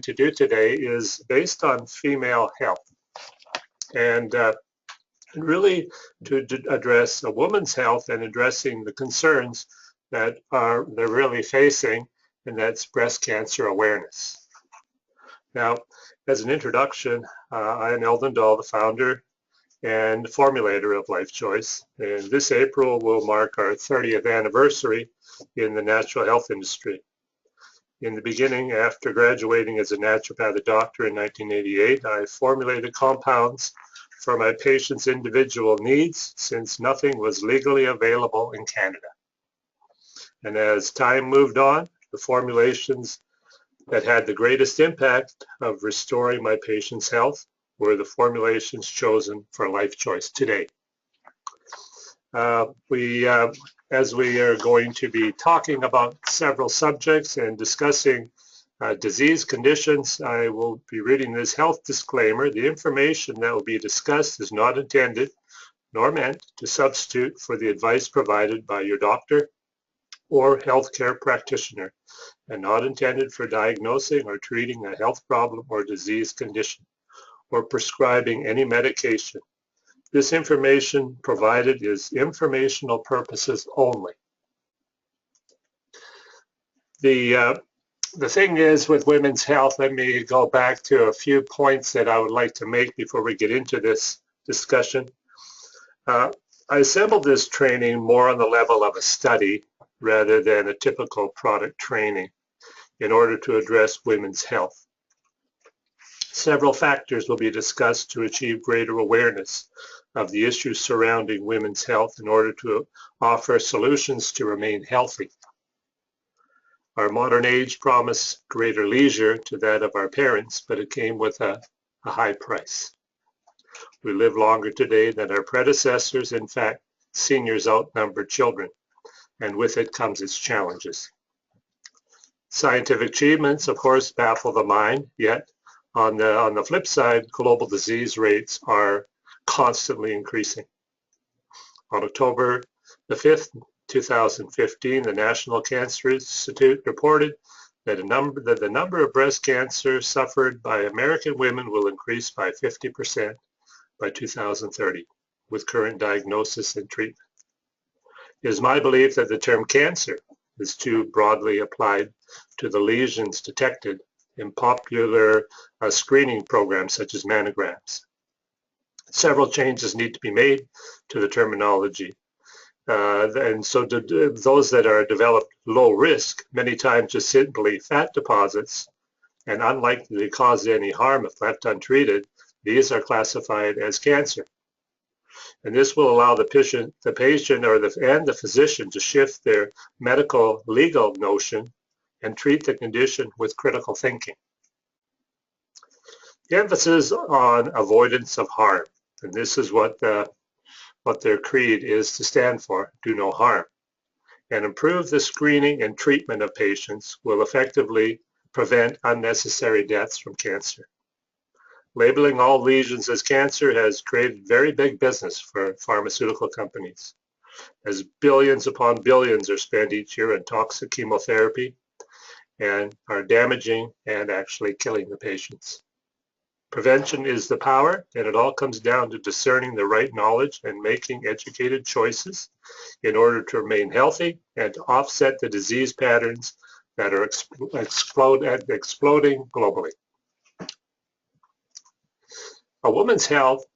to do today is based on female health, and really to address a woman's health and addressing the concerns that they're really facing, and that's breast cancer awareness. Now, as an introduction, I am Eldon Dahl, the founder and formulator of Life Choice, and this April will mark our 30th anniversary in the natural health industry. In the beginning, after graduating as a naturopathic doctor in 1988, I formulated compounds for my patients' individual needs since nothing was legally available in Canada. And as time moved on, the formulations that had the greatest impact of restoring my patients' health were the formulations chosen for Life Choice today. As we are going to be talking about several subjects and discussing disease conditions, I will be reading this health disclaimer. The information that will be discussed is not intended nor meant to substitute for the advice provided by your doctor or healthcare practitioner, and not intended for diagnosing or treating a health problem or disease condition, or prescribing any medication. This information provided is informational purposes only. The thing is with women's health, let me go back to a few points that I would like to make before we get into this discussion. I assembled this training more on the level of a study rather than a typical product training in order to address women's health. Several factors will be discussed to achieve greater awareness of the issues surrounding women's health in order to offer solutions to remain healthy. Our modern age promised greater leisure to that of our parents, but it came with a high price. We live longer today than our predecessors. In fact, seniors outnumber children, and with it comes its challenges. Scientific achievements, of course, baffle the mind, yet on the flip side, global disease rates are constantly increasing. On October the 5th, 2015, the National Cancer Institute reported that the number of breast cancer suffered by American women will increase by 50% by 2030 with current diagnosis and treatment. It is my belief that the term cancer is too broadly applied to the lesions detected in popular screening programs such as mammograms. Several changes need to be made to the terminology. And so those that are developed low risk, many times just simply fat deposits, and unlikely to cause any harm if left untreated, these are classified as cancer. And this will allow the patient or the physician to shift their medical legal notion and treat the condition with critical thinking. The emphasis on avoidance of harm, and this is what their creed is to stand for, do no harm, and improve the screening and treatment of patients will effectively prevent unnecessary deaths from cancer. Labeling all lesions as cancer has created very big business for pharmaceutical companies, as billions upon billions are spent each year on toxic chemotherapy and are damaging and actually killing the patients. Prevention is the power, and it all comes down to discerning the right knowledge and making educated choices in order to remain healthy and to offset the disease patterns that are exploding globally. A woman's health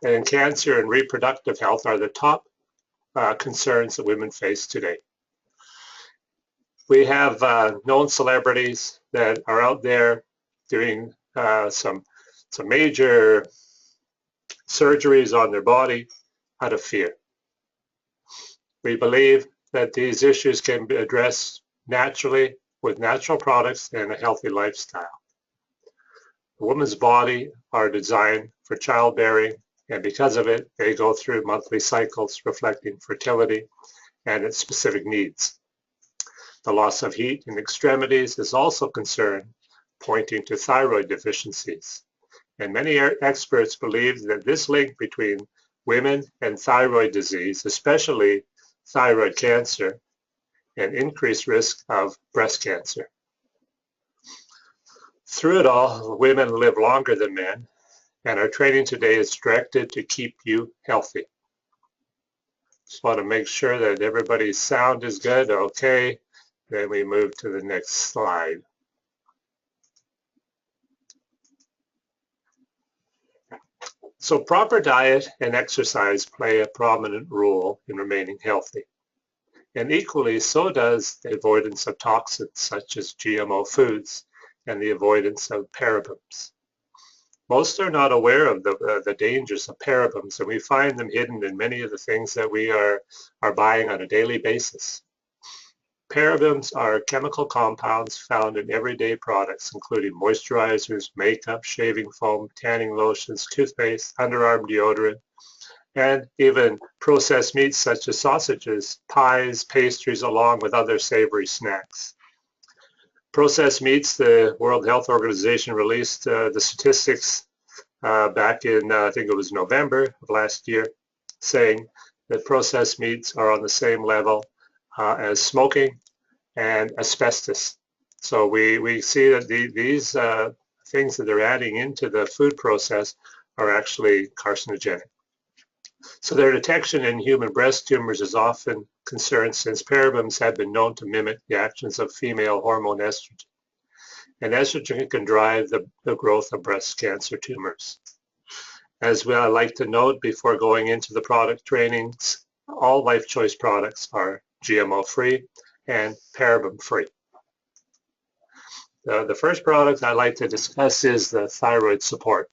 and cancer and reproductive health are the top concerns that women face today. We have known celebrities that are out there doing some major surgeries on their body out of fear. We believe that these issues can be addressed naturally with natural products and a healthy lifestyle. The woman's body are designed for childbearing, and because of it, they go through monthly cycles reflecting fertility and its specific needs. The loss of heat in extremities is also a concern, pointing to thyroid deficiencies. And many experts believe that this link between women and thyroid disease, especially thyroid cancer, and increased risk of breast cancer. Through it all, women live longer than men, and our training today is directed to keep you healthy. Just want to make sure that everybody's sound is good. Okay, then we move to the next slide. So proper diet and exercise play a prominent role in remaining healthy. And equally, so does the avoidance of toxins such as GMO foods and the avoidance of parabens. Most are not aware of the dangers of parabens, and we find them hidden in many of the things that we are buying on a daily basis. Parabens are chemical compounds found in everyday products, including moisturizers, makeup, shaving foam, tanning lotions, toothpaste, underarm deodorant, and even processed meats such as sausages, pies, pastries, along with other savory snacks. Processed meats, the World Health Organization released the statistics back in, I think it was November of last year, saying that processed meats are on the same level as smoking and asbestos. So we see that these things that they're adding into the food process are actually carcinogenic. So their detection in human breast tumors is often concerned since parabens have been known to mimic the actions of female hormone estrogen. And estrogen can drive the growth of breast cancer tumors. As well, I like to note before going into the product trainings, all Life Choice products are GMO free and paraben free. The first product I'd like to discuss is the thyroid support.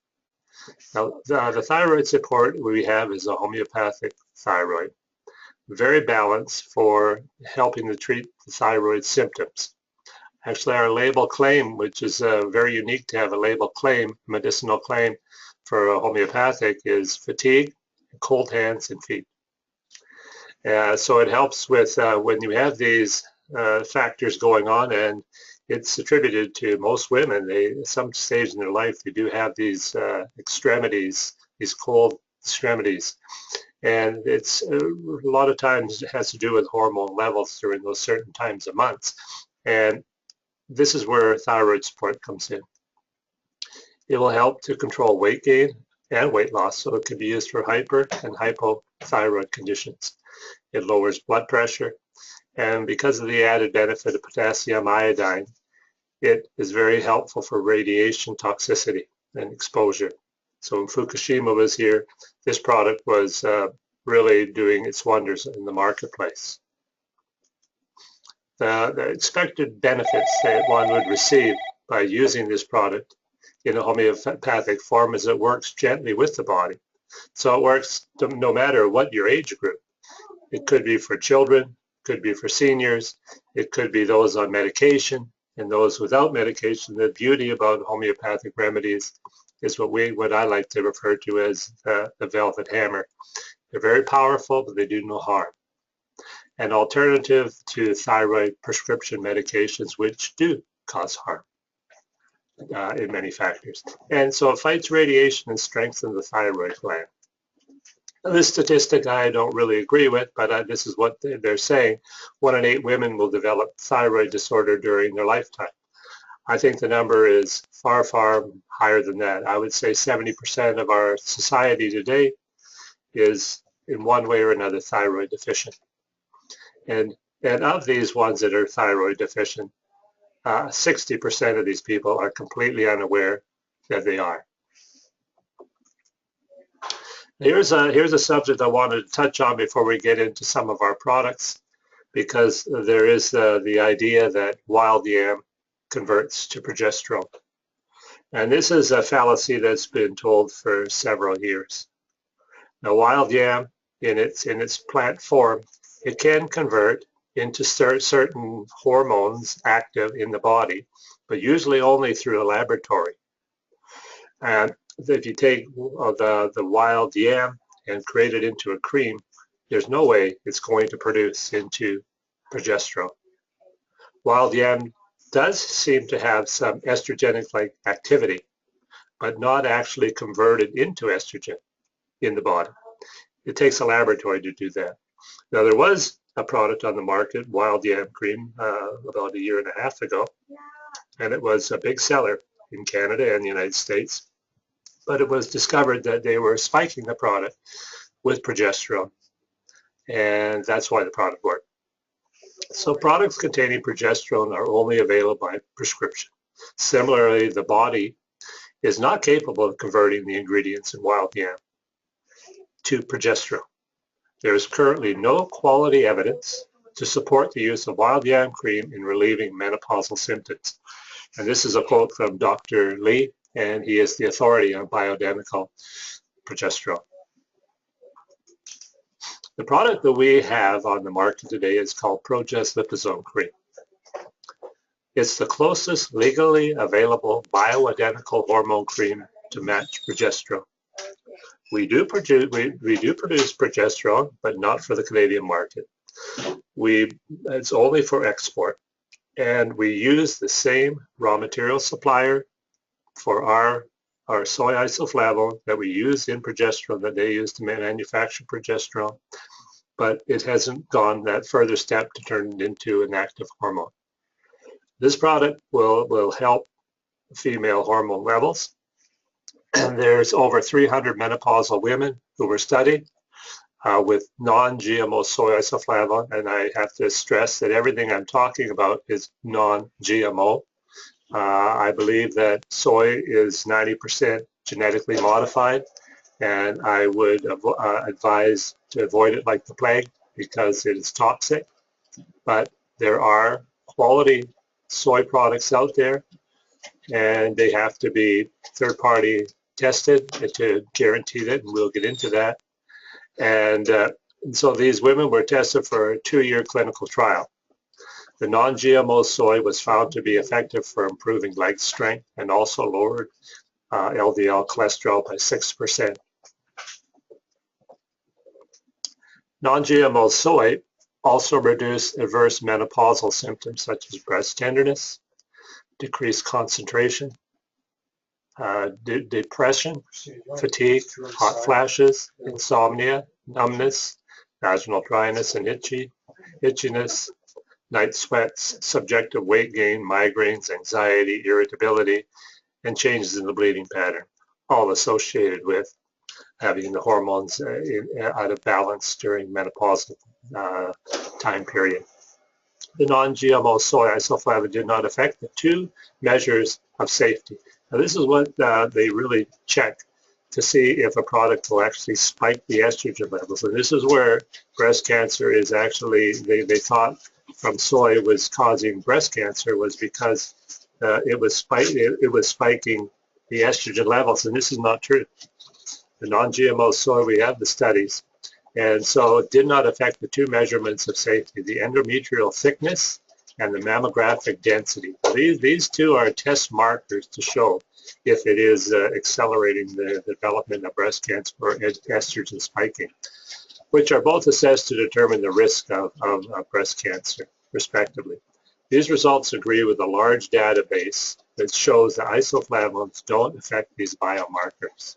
Now, the thyroid support we have is a homeopathic thyroid, very balanced for helping to treat the thyroid symptoms. Actually, our label claim, which is very unique to have a label claim, medicinal claim for a homeopathic, is fatigue, cold hands, and feet. So it helps with when you have these factors going on, and it's attributed to most women. At some stage in their life, they do have these extremities, these cold extremities. And it's a lot of times it has to do with hormone levels during those certain times of months. And this is where thyroid support comes in. It will help to control weight gain and weight loss, so it can be used for hyper and hypothyroid conditions. It lowers blood pressure, and because of the added benefit of potassium iodine, it is very helpful for radiation toxicity and exposure. So when Fukushima was here, this product was really doing its wonders in the marketplace. The expected benefits that one would receive by using this product in a homeopathic form is it works gently with the body. So it works no matter what your age group. It could be for children, could be for seniors, it could be those on medication and those without medication. The beauty about homeopathic remedies is what I like to refer to as the velvet hammer. They're very powerful, but they do no harm. An alternative to thyroid prescription medications, which do cause harm in many factors. And so it fights radiation and strengthens the thyroid gland. Now, this statistic I don't really agree with, but this is what they're saying. 1 in 8 women will develop thyroid disorder during their lifetime. I think the number is far, far higher than that. I would say 70% of our society today is in one way or another thyroid deficient. And of these ones that are thyroid deficient, 60% of these people are completely unaware that they are. Here's a subject I wanted to touch on before we get into some of our products, because there is the idea that wild yam converts to progesterone. And this is a fallacy that's been told for several years. Now, wild yam, in its plant form, it can convert into certain hormones active in the body, but usually only through a laboratory. And if you take the wild yam and create it into a cream, there's no way it's going to produce into progesterone. Wild yam does seem to have some estrogenic-like activity, but not actually converted into estrogen in the body. It takes a laboratory to do that. Now, there was a product on the market, wild yam cream, about 1.5 years ago, and it was a big seller. in Canada and the United States, but it was discovered that they were spiking the product with progesterone, and that's why the product worked. So products containing progesterone are only available by prescription. Similarly, the body is not capable of converting the ingredients in wild yam to progesterone. There is currently no quality evidence to support the use of wild yam cream in relieving menopausal symptoms. And this is a quote from Dr. Lee, and he is the authority on bioidentical progesterone. The product that we have on the market today is called Progest Liposome Cream. It's the closest legally available bioidentical hormone cream to match progesterone. We do produce progesterone, but not for the Canadian market. It's only for export, and we use the same raw material supplier for our soy isoflavone that we use in progesterone that they use to manufacture progesterone, but it hasn't gone that further step to turn it into an active hormone. This product will help female hormone levels. And there's over 300 menopausal women who were studied with non-GMO soy isoflavone, and I have to stress that everything I'm talking about is non-GMO. I believe that soy is 90% genetically modified, and I would advise to avoid it like the plague because it is toxic. But there are quality soy products out there, and they have to be third-party tested to guarantee that, and we'll get into that. And so these women were tested for a 2-year clinical trial. The non-GMO soy was found to be effective for improving leg strength and also lowered LDL cholesterol by 6%. Non-GMO soy also reduced adverse menopausal symptoms such as breast tenderness, decreased concentration, depression, fatigue, hot flashes, insomnia, numbness, vaginal dryness and itchiness, night sweats, subjective weight gain, migraines, anxiety, irritability, and changes in the bleeding pattern, all associated with having the hormones out of balance during menopausal time period. The non-GMO soy isoflavone did not affect the 2 measures of safety. Now this is what they really check to see if a product will actually spike the estrogen levels. And this is where breast cancer is actually, they thought from soy was causing breast cancer was because it was spiking the estrogen levels, and this is not true. The non-GMO soy, we have the studies, and so it did not affect the 2 measurements of safety, the endometrial thickness and the mammographic density. These 2 are test markers to show if it is accelerating the development of breast cancer or estrogen spiking, which are both assessed to determine the risk of breast cancer, respectively. These results agree with a large database that shows that isoflavones don't affect these biomarkers.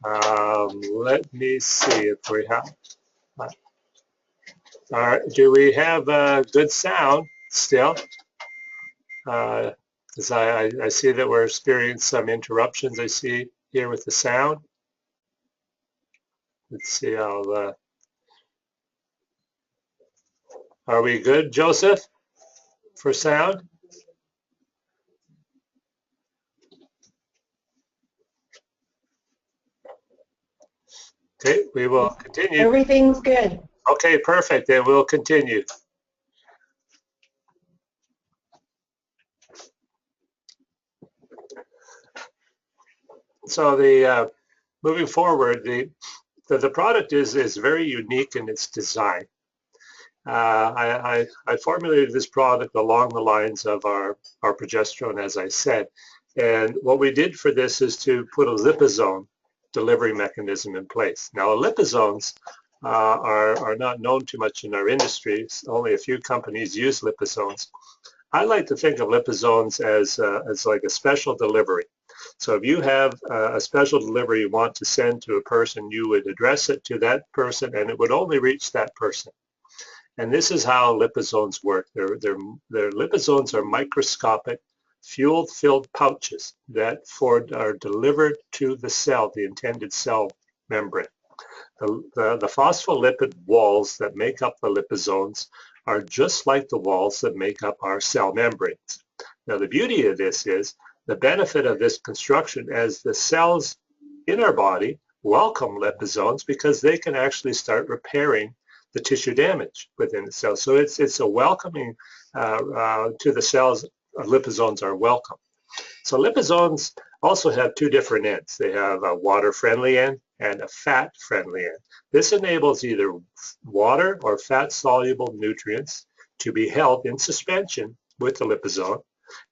Let me see if we have. Do we have good sound still? Because I see that we're experiencing some interruptions I see here with the sound. Let's see how are we good, Joseph, for sound? Okay, we will continue. Everything's good. Okay, perfect. Then we'll continue. So moving forward, the product is very unique in its design. I formulated this product along the lines of our progesterone, as I said. And what we did for this is to put a liposome delivery mechanism in place. Now, liposomes are not known too much in our industry. Only a few companies use liposomes. I like to think of liposomes as like a special delivery. So if you have a special delivery you want to send to a person, you would address it to that person, and it would only reach that person. And this is how liposomes work. Their liposomes are microscopic fuel-filled pouches that are delivered to the cell, the intended cell membrane. The phospholipid walls that make up the liposomes are just like the walls that make up our cell membranes. Now, the beauty of this is the benefit of this construction as the cells in our body welcome liposomes because they can actually start repairing the tissue damage within the cell. So it's a welcoming to the cells. Liposomes are welcome. So liposomes also have two different ends. They have a water-friendly end and a fat-friendly end. This enables either water or fat-soluble nutrients to be held in suspension with the liposome,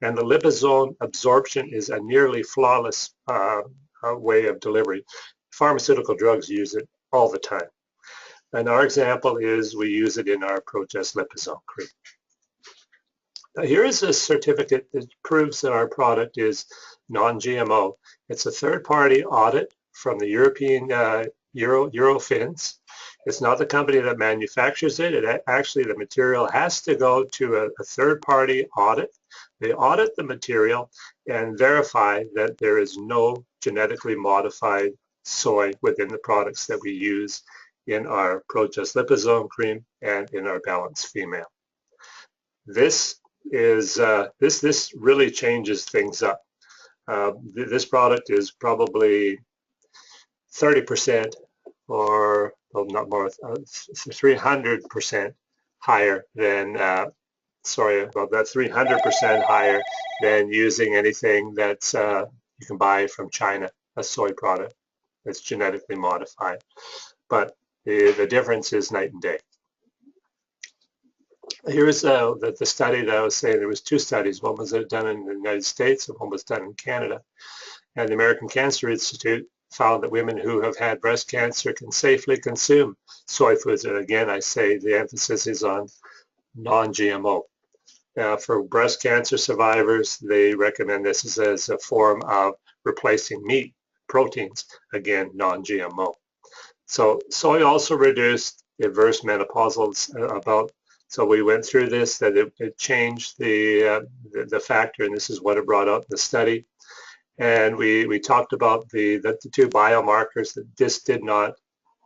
and the liposome absorption is a nearly flawless way of delivery. Pharmaceutical drugs use it all the time. And our example is we use it in our Progest liposome cream. Now, here is a certificate that proves that our product is non-GMO. It's a third-party audit from the European Eurofins. It's not the company that manufactures it. Actually, the material has to go to a third-party audit. They audit the material and verify that there is no genetically modified soy within the products that we use in our Progest liposome cream and in our Balance Female. This really changes things up. This product is probably 30% or well, not more, 300% higher than, sorry about that, 300% higher than using anything that's you can buy from China, a soy product that's genetically modified. But the difference is night and day. Here's the study that I was saying. There was two studies. One was done in the United States and one was done in Canada. And the American Cancer Institute found that women who have had breast cancer can safely consume soy foods. And again, I say the emphasis is on non-GMO. For breast cancer survivors, they recommend this as a form of replacing meat, proteins, again, non-GMO. So soy also reduced adverse menopausal so we went through this, that it changed the factor, and this is what it brought out in the study. And we talked about the two biomarkers that this did not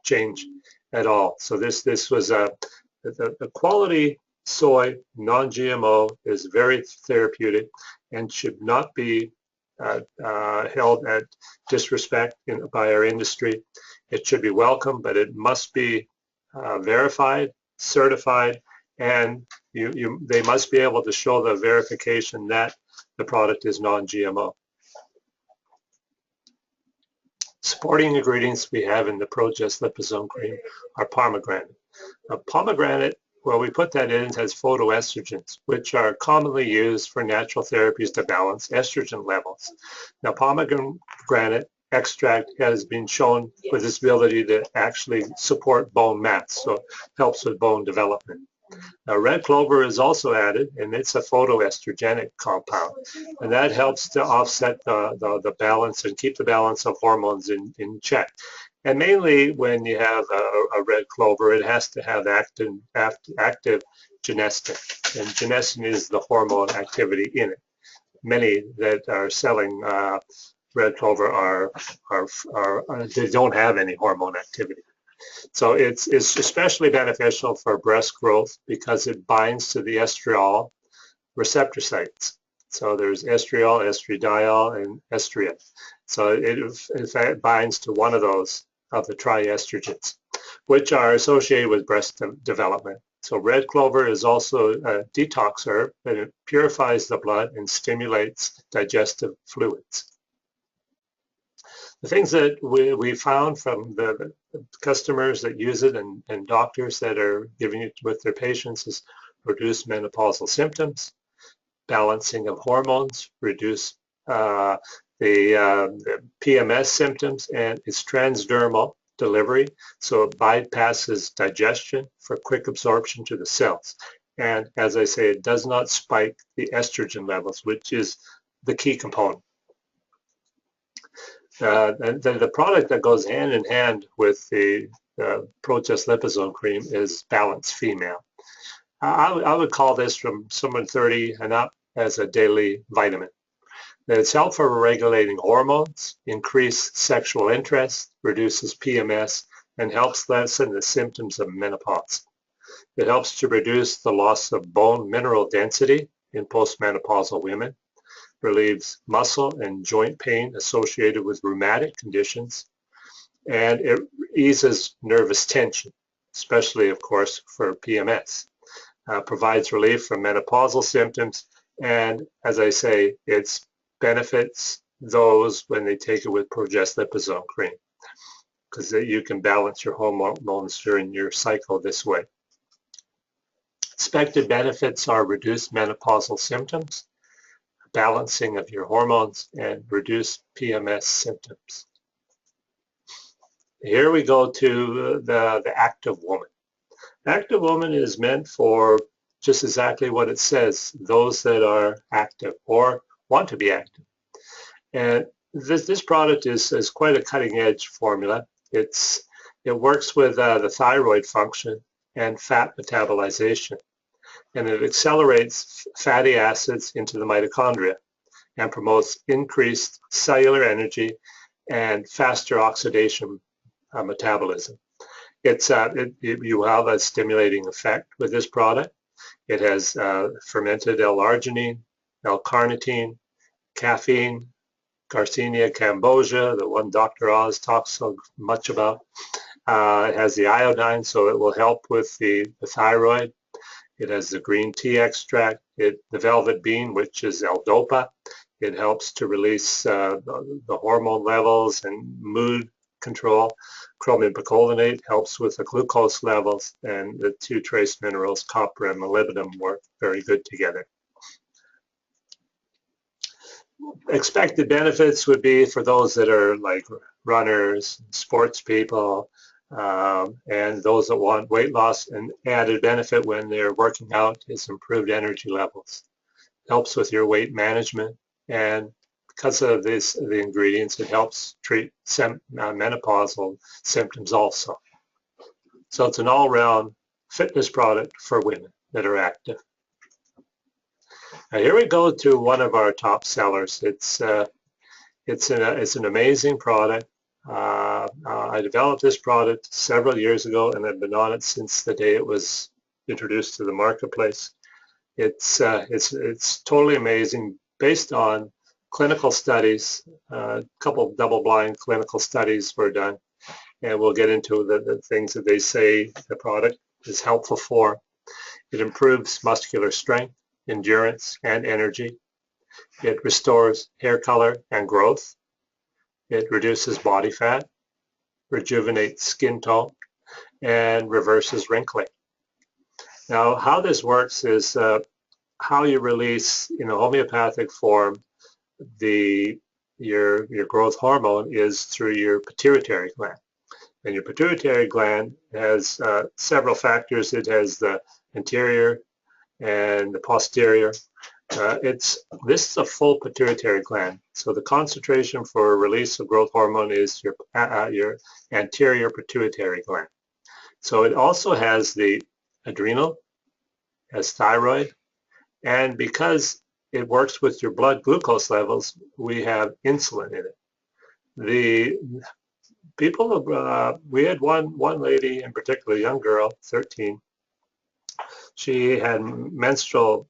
change at all. So this was the quality soy, non-GMO, is very therapeutic and should not be held at disrespect by our industry. It should be welcome, but it must be verified, certified, and they must be able to show the verification that the product is non-GMO. Supporting ingredients we have in the Progest liposome cream are pomegranate. Now, pomegranate, well, we put that in, has phytoestrogens, which are commonly used for natural therapies to balance estrogen levels. Now, pomegranate extract has been shown with its ability to actually support bone mass, so it helps with bone development. Now, red clover is also added, and it's a phytoestrogenic compound, and that helps to offset the balance and keep the balance of hormones in check. And mainly when you have a red clover, it has to have active genestin, and genestin is the hormone activity in it. Many that are selling red clover they don't have any hormone activity. So it's especially beneficial for breast growth because it binds to the estriol receptor sites. So there's estriol, estradiol, and estriol. So it binds to one of those of the triestrogens, which are associated with breast development. So red clover is also a detox herb, and it purifies the blood and stimulates digestive fluids. The things that we found from the customers that use it and doctors that are giving it with their patients is reduced menopausal symptoms, balancing of hormones, reduce the PMS symptoms, and it's transdermal delivery, so it bypasses digestion for quick absorption to the cells. And as I say, it does not spike the estrogen levels, which is the key component. And then the product that goes hand in hand with the Progest liposome cream is Balance Female. I would call this from someone 30 and up as a daily vitamin. It's helpful for regulating hormones, increase sexual interest, reduces PMS, and helps lessen the symptoms of menopause. It helps to reduce the loss of bone mineral density in postmenopausal women, relieves muscle and joint pain associated with rheumatic conditions, and it eases nervous tension, especially, of course, for PMS. Provides relief from menopausal symptoms, and as I say, it benefits those when they take it with progesterone cream, because you can balance your hormones during your cycle this way. Expected benefits are reduced menopausal symptoms, balancing of your hormones, and reduced PMS symptoms. Here we go to the active woman. Active woman is meant for just exactly what it says, those that are active or want to be active. And this product is quite a cutting edge formula. It works with the thyroid function and fat metabolization. And it accelerates fatty acids into the mitochondria and promotes increased cellular energy and faster oxidation metabolism. You have a stimulating effect with this product. It has fermented L-arginine, L-carnitine, caffeine, Garcinia cambogia, the one Dr. Oz talks so much about. It has the iodine, so it will help with the thyroid. It has the green tea extract, the velvet bean, which is L-dopa. It helps to release the hormone levels and mood control. Chromium picolinate helps with the glucose levels, and the two trace minerals, copper and molybdenum, work very good together. Expected benefits would be for those that are like runners, sports people, and those that want weight loss. An added benefit when they're working out is improved energy levels. Helps with your weight management, and because of the ingredients, it helps treat menopausal symptoms also. So it's an all-round fitness product for women that are active. Now here we go to one of our top sellers. It's an amazing product. I developed this product several years ago, and I've been on it since the day it was introduced to the marketplace. It's totally amazing, based on clinical studies. A couple of double-blind clinical studies were done, and we'll get into the things that they say the product is helpful for. It improves muscular strength, endurance, and energy. It restores hair color and growth. It reduces body fat, rejuvenates skin tone, and reverses wrinkling. Now, how this works is how you release, in a homeopathic form, your growth hormone is through your pituitary gland. And your pituitary gland has several factors. It has the anterior and the posterior. This is a full pituitary gland. So the concentration for release of growth hormone is your anterior pituitary gland. So it also has the adrenal, has thyroid, and because it works with your blood glucose levels, we have insulin in it. The people, we had one lady in particular, a young girl, 13. She had menstrual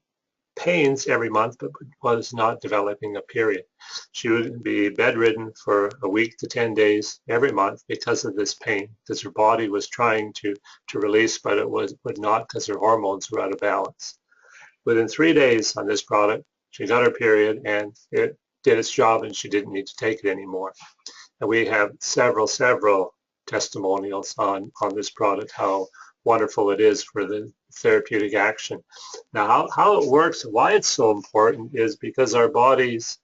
pains every month, but was not developing a period. She would be bedridden for a week to 10 days every month because of this pain, because her body was trying to release, but it would not, because her hormones were out of balance. Within 3 days on this product, she got her period, and it did its job, and she didn't need to take it anymore. And we have several testimonials on this product, how wonderful it is for the therapeutic action. Now, how it works, why it's so important, is because our bodies,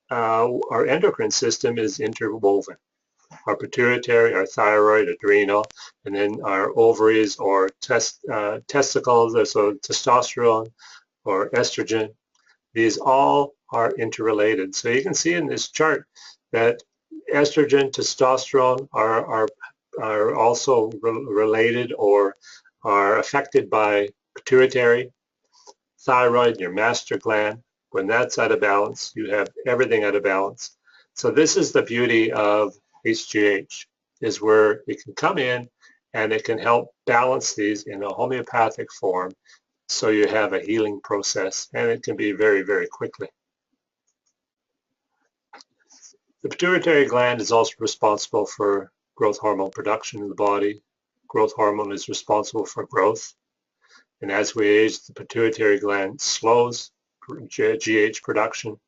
our endocrine system is interwoven. Our pituitary, our thyroid, adrenal, and then our ovaries or testicles, so testosterone or estrogen, these all are interrelated. So you can see in this chart that estrogen, testosterone are also related or are affected by pituitary, thyroid, your master gland, When that's out of balance, you have everything out of balance. So this is the beauty of HGH, is where it can come in and it can help balance these in a homeopathic form, so you have a healing process, and it can be very, very quickly. The pituitary gland is also responsible for growth hormone production in the body. Growth hormone is responsible for growth. And as we age, the pituitary gland slows GH production.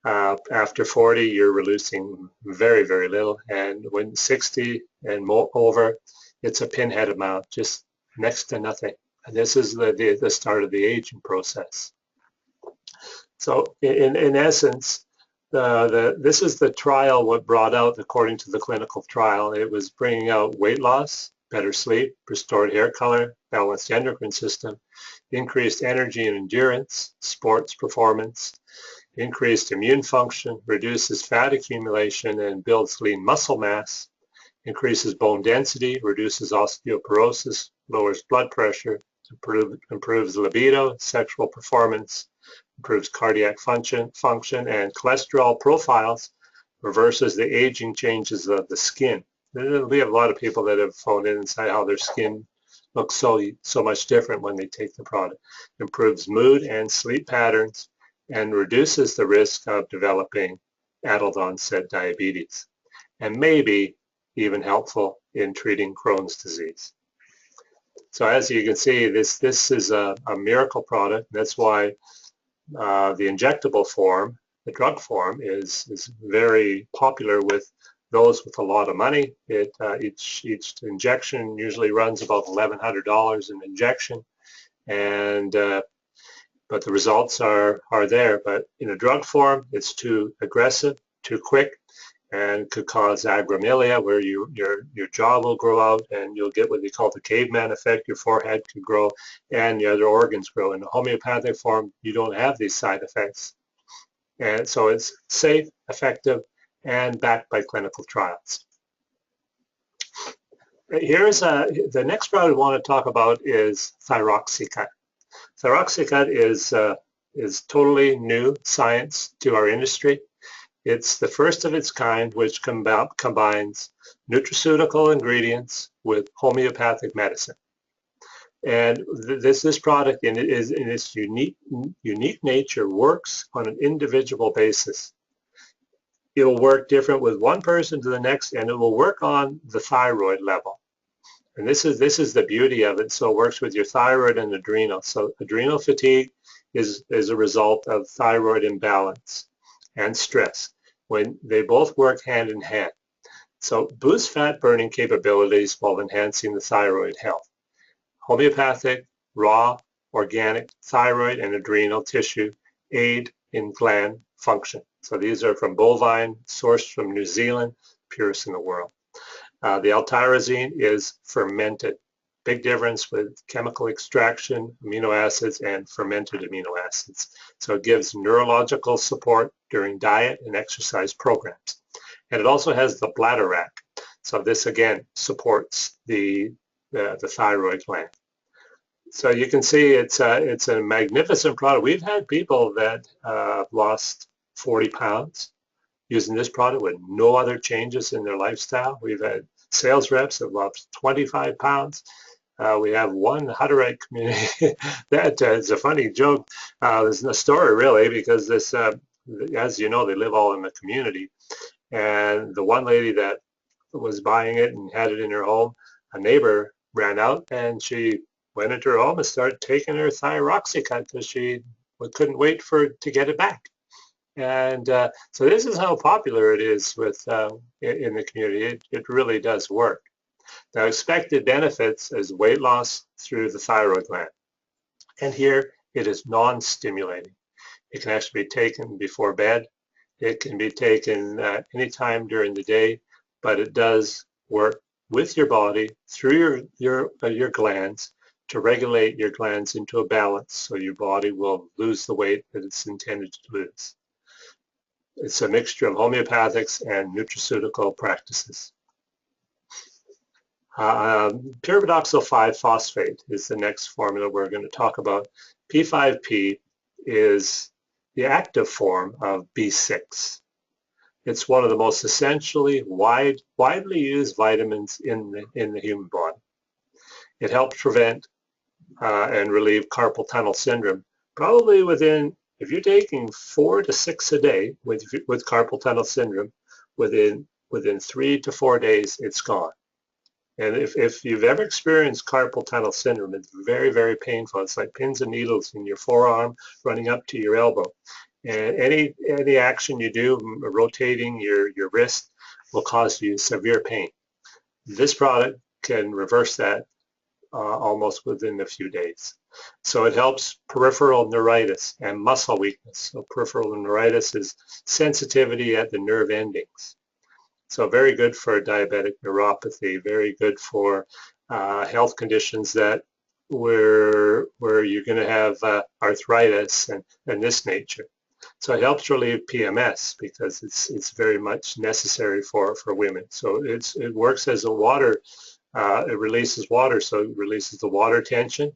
After 40, you're releasing very, very little. And when 60 and more over, it's a pinhead amount, just next to nothing. And this is the start of the aging process. So in essence, this is the trial what brought out, according to the clinical trial, it was bringing out weight loss, better sleep, restored hair color, balanced endocrine system, increased energy and endurance, sports performance, increased immune function, reduces fat accumulation and builds lean muscle mass, increases bone density, reduces osteoporosis, lowers blood pressure, improves libido, sexual performance, improves cardiac function, and cholesterol profiles, reverses the aging changes of the skin. We have a lot of people that have phoned in and say how their skin looks so much different when they take the product. Improves mood and sleep patterns, and reduces the risk of developing adult onset diabetes, and maybe even helpful in treating Crohn's disease. So as you can see, this is a miracle product. That's why the injectable form, the drug form, is very popular with those with a lot of money. Each injection usually runs about $1,100 an injection, and but the results are there. But in a drug form, it's too aggressive, too quick, and could cause acromegalia, where your jaw will grow out and you'll get what they call the caveman effect. Your forehead could grow and your other organs grow. In the homeopathic form, you don't have these side effects. And so it's safe, effective, and backed by clinical trials. Here's the next product I want to talk about is Thyroxycut. Thyroxycut is totally new science to our industry. It's the first of its kind which combines nutraceutical ingredients with homeopathic medicine. And this product in its unique nature works on an individual basis. It will work different with one person to the next, and it will work on the thyroid level. And this is the beauty of it. So it works with your thyroid and adrenal. So adrenal fatigue is a result of thyroid imbalance and stress, when they both work hand in hand. So boost fat burning capabilities while enhancing the thyroid health. Homeopathic, raw, organic thyroid and adrenal tissue aid in gland function. So these are from bovine, sourced from New Zealand, purest in the world. The L-tyrosine is fermented. Big difference with chemical extraction, amino acids, and fermented amino acids. So it gives neurological support during diet and exercise programs. And it also has the bladderwrack. So this again supports the thyroid gland. So you can see it's a magnificent product. We've had people that lost 40 pounds using this product with no other changes in their lifestyle. We've had sales reps that lost 25 pounds. We have one Hutterite community that is a funny joke. There's no story really, because this, as you know, they live all in the community. And the one lady that was buying it and had it in her home, a neighbor ran out and she went into her home and started taking her Thyroxycut because she couldn't wait to get it back. And so this is how popular it is with in the community. It really does work. Now, expected benefits is weight loss through the thyroid gland. And here it is non-stimulating. It can actually be taken before bed. It can be taken anytime during the day, but it does work with your body through your glands to regulate your glands into a balance, so your body will lose the weight that it's intended to lose. It's a mixture of homeopathics and nutraceutical practices. Pyridoxal 5-phosphate is the next formula we're going to talk about. P5P is the active form of B6. It's one of the most essentially widely used vitamins in the human body. It helps prevent and relieve carpal tunnel syndrome. Probably if you're taking 4 to 6 a day with carpal tunnel syndrome, within 3 to 4 days, it's gone. And if you've ever experienced carpal tunnel syndrome, it's very, very painful. It's like pins and needles in your forearm running up to your elbow. And any action you do, rotating your wrist, will cause you severe pain. This product can reverse that almost within a few days. So it helps peripheral neuritis and muscle weakness. So peripheral neuritis is sensitivity at the nerve endings. So very good for diabetic neuropathy, very good for health conditions that where you're going to have arthritis and this nature. So it helps relieve PMS because it's very much necessary for women. So it works as a water, it releases water, so it releases the water tension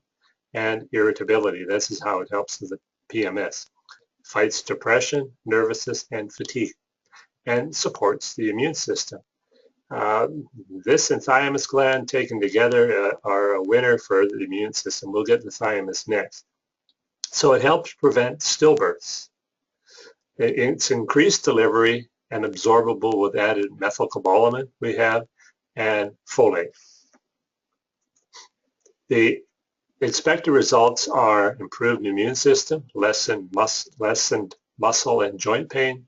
and irritability. This is how it helps with the PMS. Fights depression, nervousness, and fatigue, and supports the immune system. This and thymus gland taken together are a winner for the immune system. We'll get the thymus next. So it helps prevent stillbirths. It's increased delivery and absorbable with added methylcobalamin we have, and folate. The expected results are improved immune system, lessened muscle and joint pain.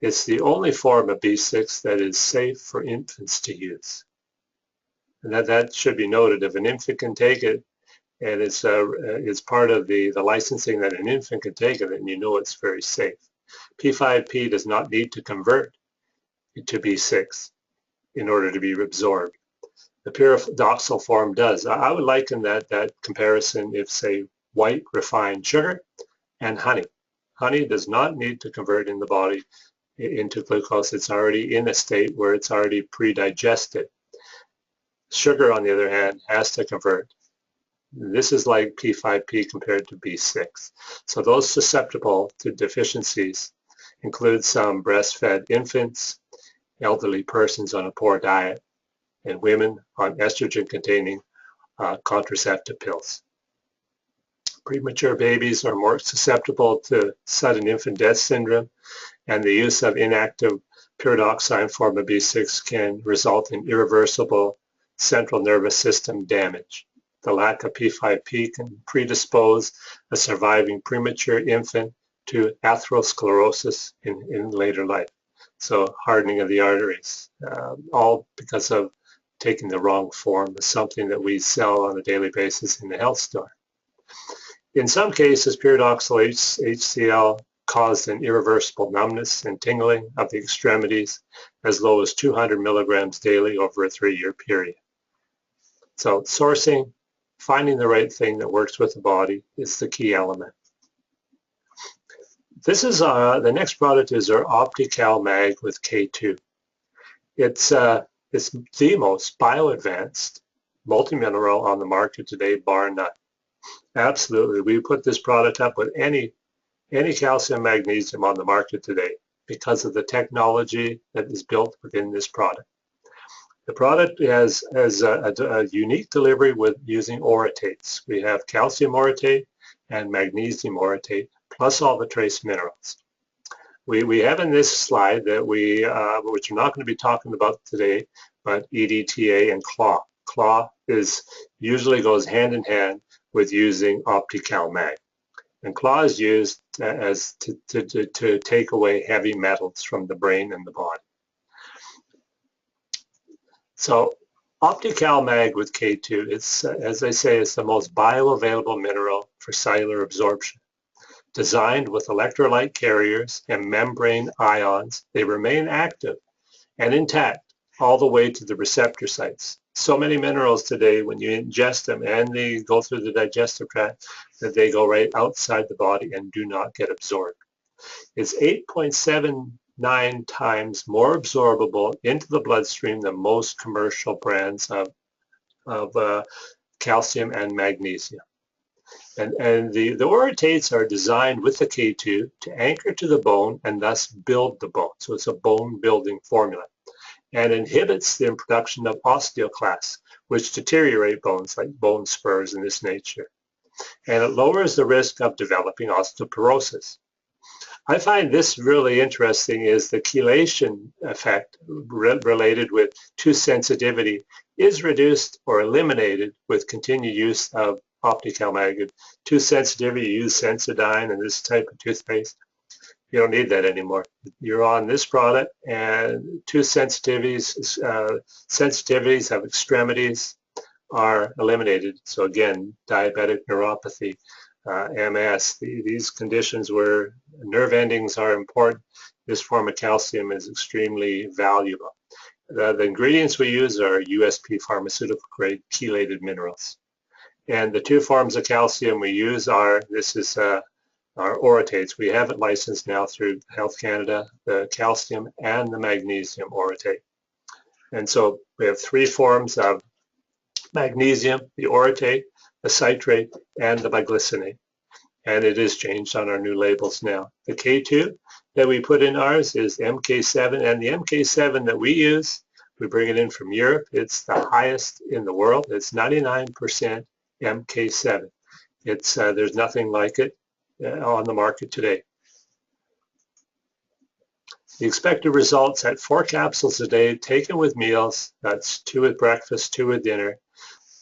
It's the only form of B6 that is safe for infants to use. And that should be noted. If an infant can take it, and it's part of the licensing that an infant can take it, and you know it's very safe. P5P does not need to convert to B6 in order to be absorbed. The pyridoxal form does. I would liken that comparison if, say, white refined sugar and honey. Honey does not need to convert in the body into glucose. It's already in a state where it's already pre-digested. Sugar, on the other hand, has to convert. This is like P5P compared to B6. So those susceptible to deficiencies include some breastfed infants, elderly persons on a poor diet, and women on estrogen-containing contraceptive pills. Premature babies are more susceptible to sudden infant death syndrome, and the use of inactive pyridoxine form of B6 can result in irreversible central nervous system damage. The lack of P5P can predispose a surviving premature infant to atherosclerosis in later life. So hardening of the arteries, all because of taking the wrong form of something that we sell on a daily basis in the health store. In some cases, pyridoxal HCl caused an irreversible numbness and tingling of the extremities as low as 200 milligrams daily over a 3-year period. So sourcing, finding the right thing that works with the body is the key element. This is the next product is our Optical Mag with K2. It's the most bio-advanced multi-mineral on the market today, bar none. Absolutely, we put this product up with any calcium magnesium on the market today because of the technology that is built within this product. The product has a unique delivery with using orotates. We have calcium orotate and magnesium orotate, plus all the trace minerals. We have in this slide that which we're not going to be talking about today, but EDTA and CLAW. CLAW usually goes hand in hand with using Optical Mag. And CLAW is used to take away heavy metals from the brain and the body. So Optical Mag with K2, it's, as I say, it's the most bioavailable mineral for cellular absorption. Designed with electrolyte carriers and membrane ions, they remain active and intact all the way to the receptor sites. So many minerals today, when you ingest them and they go through the digestive tract, that they go right outside the body and do not get absorbed. It's 8.79 times more absorbable into the bloodstream than most commercial brands of calcium and magnesium. And the orotates are designed with the K2 to anchor to the bone and thus build the bone. So it's a bone building formula, and inhibits the production of osteoclasts, which deteriorate bones like bone spurs in this nature. And it lowers the risk of developing osteoporosis. I find this really interesting is the chelation effect related with tooth sensitivity is reduced or eliminated with continued use of Opticalmag. Tooth sensitivity, you use Sensodyne and this type of toothpaste. You don't need that anymore. You're on this product, and tooth sensitivities, sensitivities of extremities are eliminated. So again, diabetic neuropathy, MS, these conditions where nerve endings are important, this form of calcium is extremely valuable. The ingredients we use are USP pharmaceutical grade chelated minerals. And the two forms of calcium we use are, this is our orotates. We have it licensed now through Health Canada, the calcium and the magnesium orotate. And so we have three forms of magnesium, the orotate, the citrate, and the biglycinate. And it is changed on our new labels now. The K2 that we put in ours is MK7, and the MK7 that we use, we bring it in from Europe. It's the highest in the world. It's 99% MK7. It's there's nothing like it on the market today. The expected results at 4 capsules a day taken with meals, that's 2 with breakfast, 2 with dinner.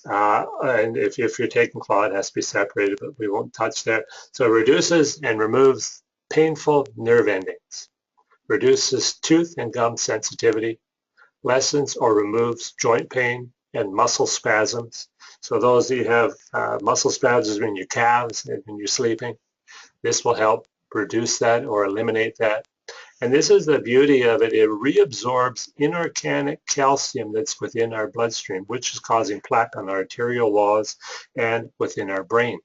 And if you're taking claw, it has to be separated, but we won't touch that. So it reduces and removes painful nerve endings, reduces tooth and gum sensitivity, lessens or removes joint pain and muscle spasms. So those that you have muscle spasms in your calves and when you're sleeping, this will help reduce that or eliminate that. And this is the beauty of it. It reabsorbs inorganic calcium that's within our bloodstream, which is causing plaque on our arterial walls and within our brain.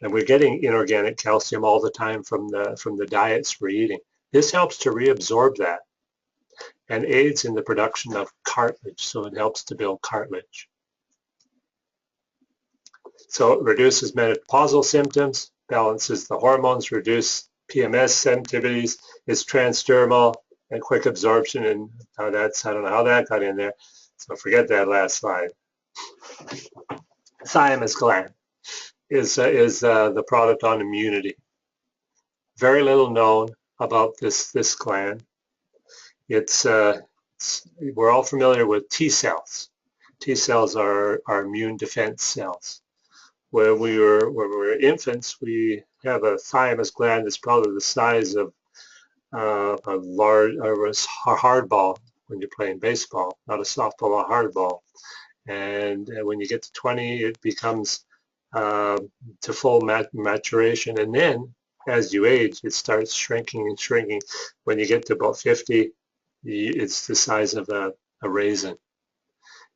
And we're getting inorganic calcium all the time from the diets we're eating. This helps to reabsorb that and aids in the production of cartilage. So it helps to build cartilage. So it reduces menopausal symptoms, balances the hormones, reduce PMS sensitivities, is transdermal and quick absorption, and I don't know how that got in there, so forget that last slide. Thymus gland is the product on immunity. Very little known about this gland. We're all familiar with T cells. T cells are our immune defense cells. When we were infants, we have a thymus gland that's probably the size of a hardball when you're playing baseball, not a softball, a hardball. And when you get to 20, it becomes to full maturation. And then as you age, it starts shrinking and shrinking. When you get to about 50, it's the size of a raisin.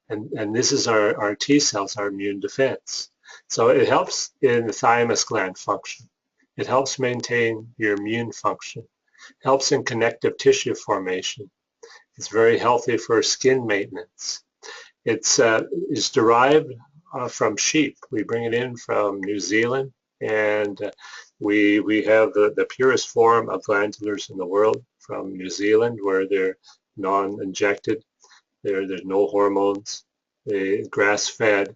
And this is our T cells, our immune defense. So it helps in the thymus gland function. It helps maintain your immune function. Helps in connective tissue formation. It's very healthy for skin maintenance. It's derived from sheep. We bring it in from New Zealand, and we have the purest form of glandulars in the world from New Zealand, where they're non-injected. There's no hormones. They're grass-fed.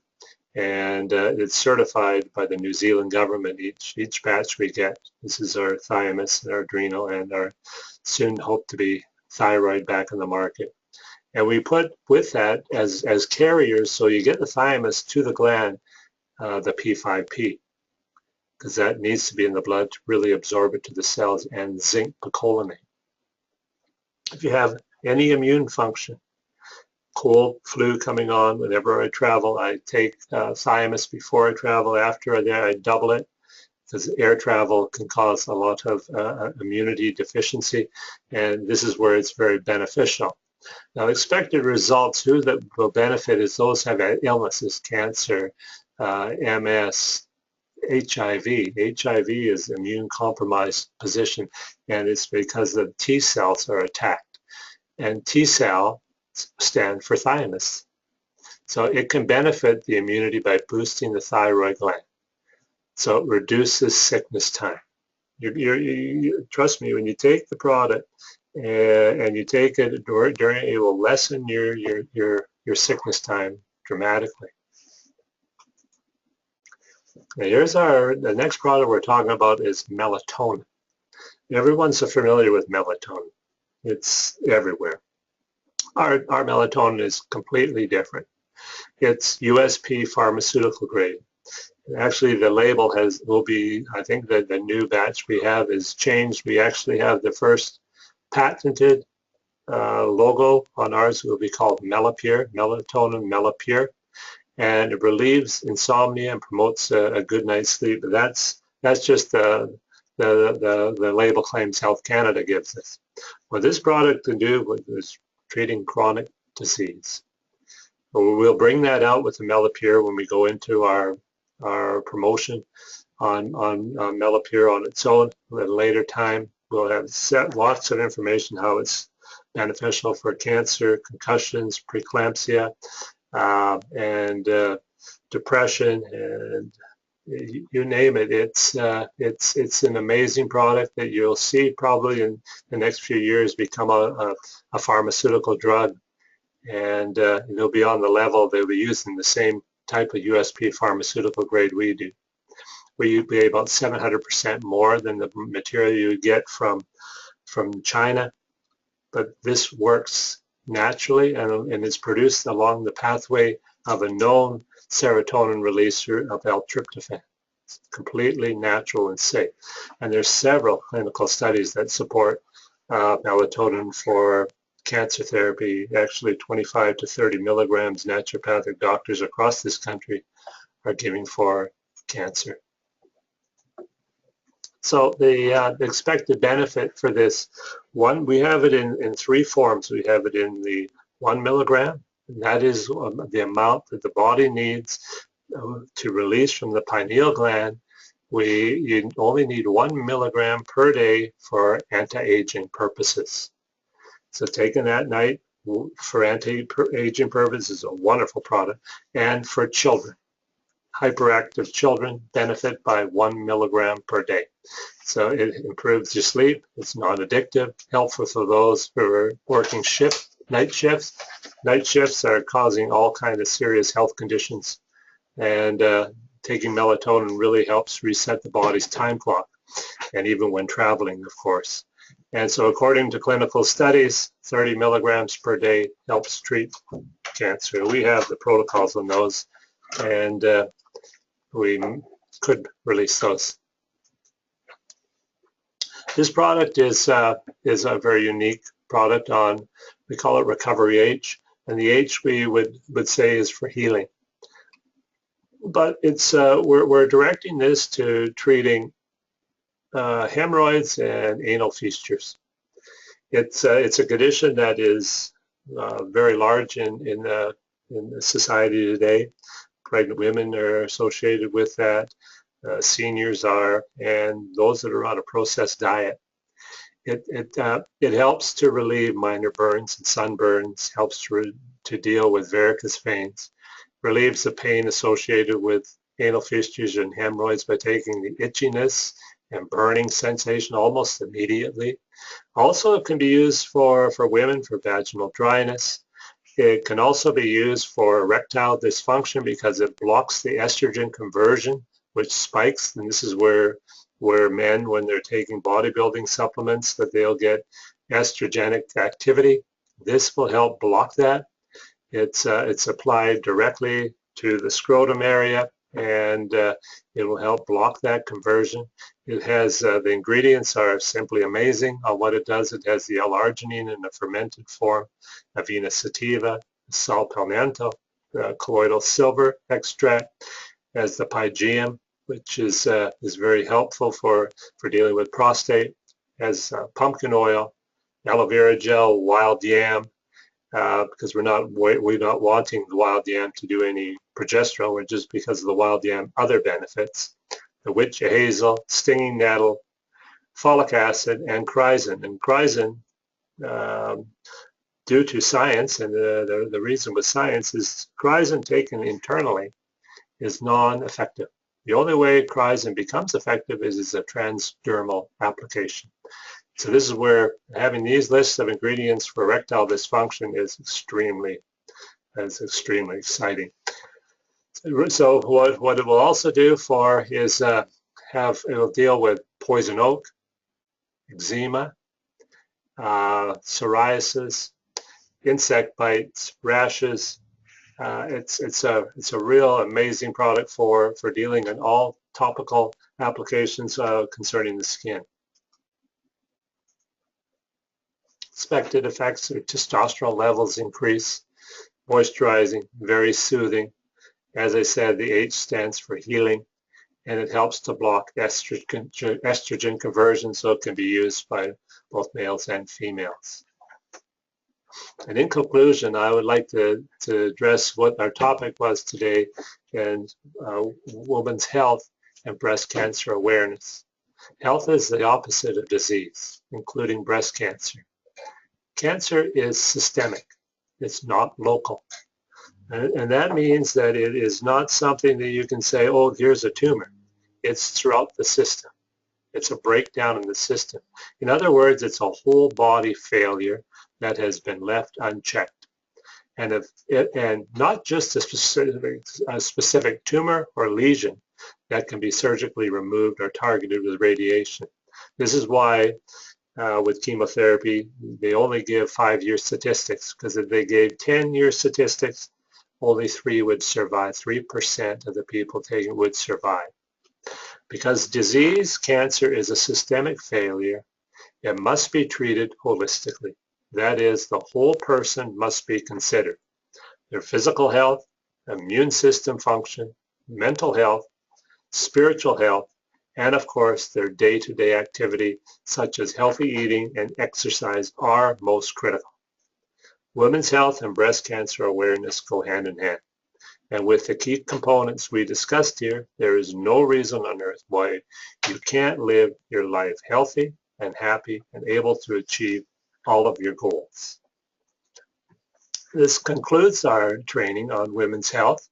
And it's certified by the New Zealand government. Each batch we get, this is our thymus and our adrenal and our soon hope to be thyroid back in the market. And we put with that as carriers, so you get the thymus to the gland, the P5P, because that needs to be in the blood to really absorb it to the cells, and zinc picolinate. If you have any immune function, cold, flu coming on, whenever I travel, I take thymus before I travel. After I double it, because air travel can cause a lot of immunity deficiency, and this is where it's very beneficial. Now, expected results, who that will benefit is those who have illnesses, cancer, MS, HIV. HIV is immune compromised position, and it's because the T cells are attacked. And T cell stand for thymus. So it can benefit the immunity by boosting the thyroid gland. So it reduces sickness time. Trust me, when you take the product and you take it during, it will lessen your sickness time dramatically. Now here's the next product we're talking about is melatonin. Everyone's so familiar with melatonin. It's everywhere. Our melatonin is completely different. It's USP pharmaceutical grade. Actually, the label will be, I think that the new batch we have is changed. We actually have the first patented logo on ours will be called Melapure, melatonin Melapure, and it relieves insomnia and promotes a good night's sleep. But that's just the label claims Health Canada gives us. What this product can do is treating chronic disease. We'll bring that out with the Melapure when we go into our promotion on Melapure on its own. At a later time, we'll have lots of information how it's beneficial for cancer, concussions, preeclampsia, and depression, and you name it. It's an amazing product that you'll see probably in the next few years become a pharmaceutical drug, and they'll be on the level. They'll be using the same type of USP pharmaceutical grade we do. We pay about 700% more than the material you get from China, but this works naturally and is produced along the pathway of a known serotonin releaser of L-tryptophan. It's completely natural and safe. And there's several clinical studies that support melatonin for cancer therapy. Actually 25 to 30 milligrams naturopathic doctors across this country are giving for cancer. So the expected benefit for this, we have it in three forms. We have it in the 1 milligram, and that is the amount that the body needs to release from the pineal gland. You only need 1 milligram per day for anti-aging purposes. So taken at night for anti-aging purposes is a wonderful product. And for children, hyperactive children benefit by 1 milligram per day. So it improves your sleep. It's non-addictive, helpful for those who are working night shifts. Night shifts are causing all kinds of serious health conditions, and taking melatonin really helps reset the body's time clock, and even when traveling, of course. And so according to clinical studies, 30 milligrams per day helps treat cancer. We have the protocols on those, and we could release those. This product is a very unique product we call it Recovery H, and the H we would say is for healing. But it's we're directing this to treating hemorrhoids and anal fistures. It's a condition that is very large in the society today. Pregnant women are associated with that. Seniors are, and those that are on a processed diet. It helps to relieve minor burns and sunburns, helps to deal with varicose veins, relieves the pain associated with anal fistures and hemorrhoids by taking the itchiness and burning sensation almost immediately. Also, it can be used for women for vaginal dryness. It can also be used for erectile dysfunction because it blocks the estrogen conversion, which spikes, and this is where men, when they're taking bodybuilding supplements, that they'll get estrogenic activity. This will help block that. It's applied directly to the scrotum area, and it will help block that conversion. It has the ingredients are simply amazing on what it does. It has the L-arginine in a fermented form, Avena sativa, sal palmetto, colloidal silver extract, as the pygeum, which is very helpful for dealing with prostate, as pumpkin oil, aloe vera gel, wild yam, because we're not wanting the wild yam to do any progesterone, we're just because of the wild yam other benefits, the witch hazel, stinging nettle, folic acid, and chrysin. And chrysin, due to science, and the reason with science is chrysin taken internally is non-effective. The only way Cryzin becomes effective is a transdermal application. So this is where having these lists of ingredients for erectile dysfunction is extremely exciting. So what it will also do for is it'll deal with poison oak, eczema, psoriasis, insect bites, rashes. It's a real amazing product for dealing in all topical applications concerning the skin. Expected effects are testosterone levels increase, moisturizing, very soothing. As I said, the H stands for healing, and it helps to block estrogen conversion, so it can be used by both males and females. And in conclusion, I would like to address what our topic was today, and women's health and breast cancer awareness. Health is the opposite of disease, including breast cancer. Cancer is systemic. It's not local. And that means that it is not something that you can say, oh, here's a tumor. It's throughout the system. It's a breakdown in the system. In other words, it's a whole body failure that has been left unchecked. And not just a specific tumor or lesion that can be surgically removed or targeted with radiation. This is why with chemotherapy, they only give 5-year statistics, because if they gave 10-year statistics, only 3 would survive. 3% of the people taking would survive. Because disease, cancer, is a systemic failure, it must be treated holistically. That is, the whole person must be considered. Their physical health, immune system function, mental health, spiritual health, and of course their day-to-day activity such as healthy eating and exercise are most critical. Women's health and breast cancer awareness go hand in hand. And with the key components we discussed here, there is no reason on earth why you can't live your life healthy and happy and able to achieve all of your goals. This concludes our training on women's health.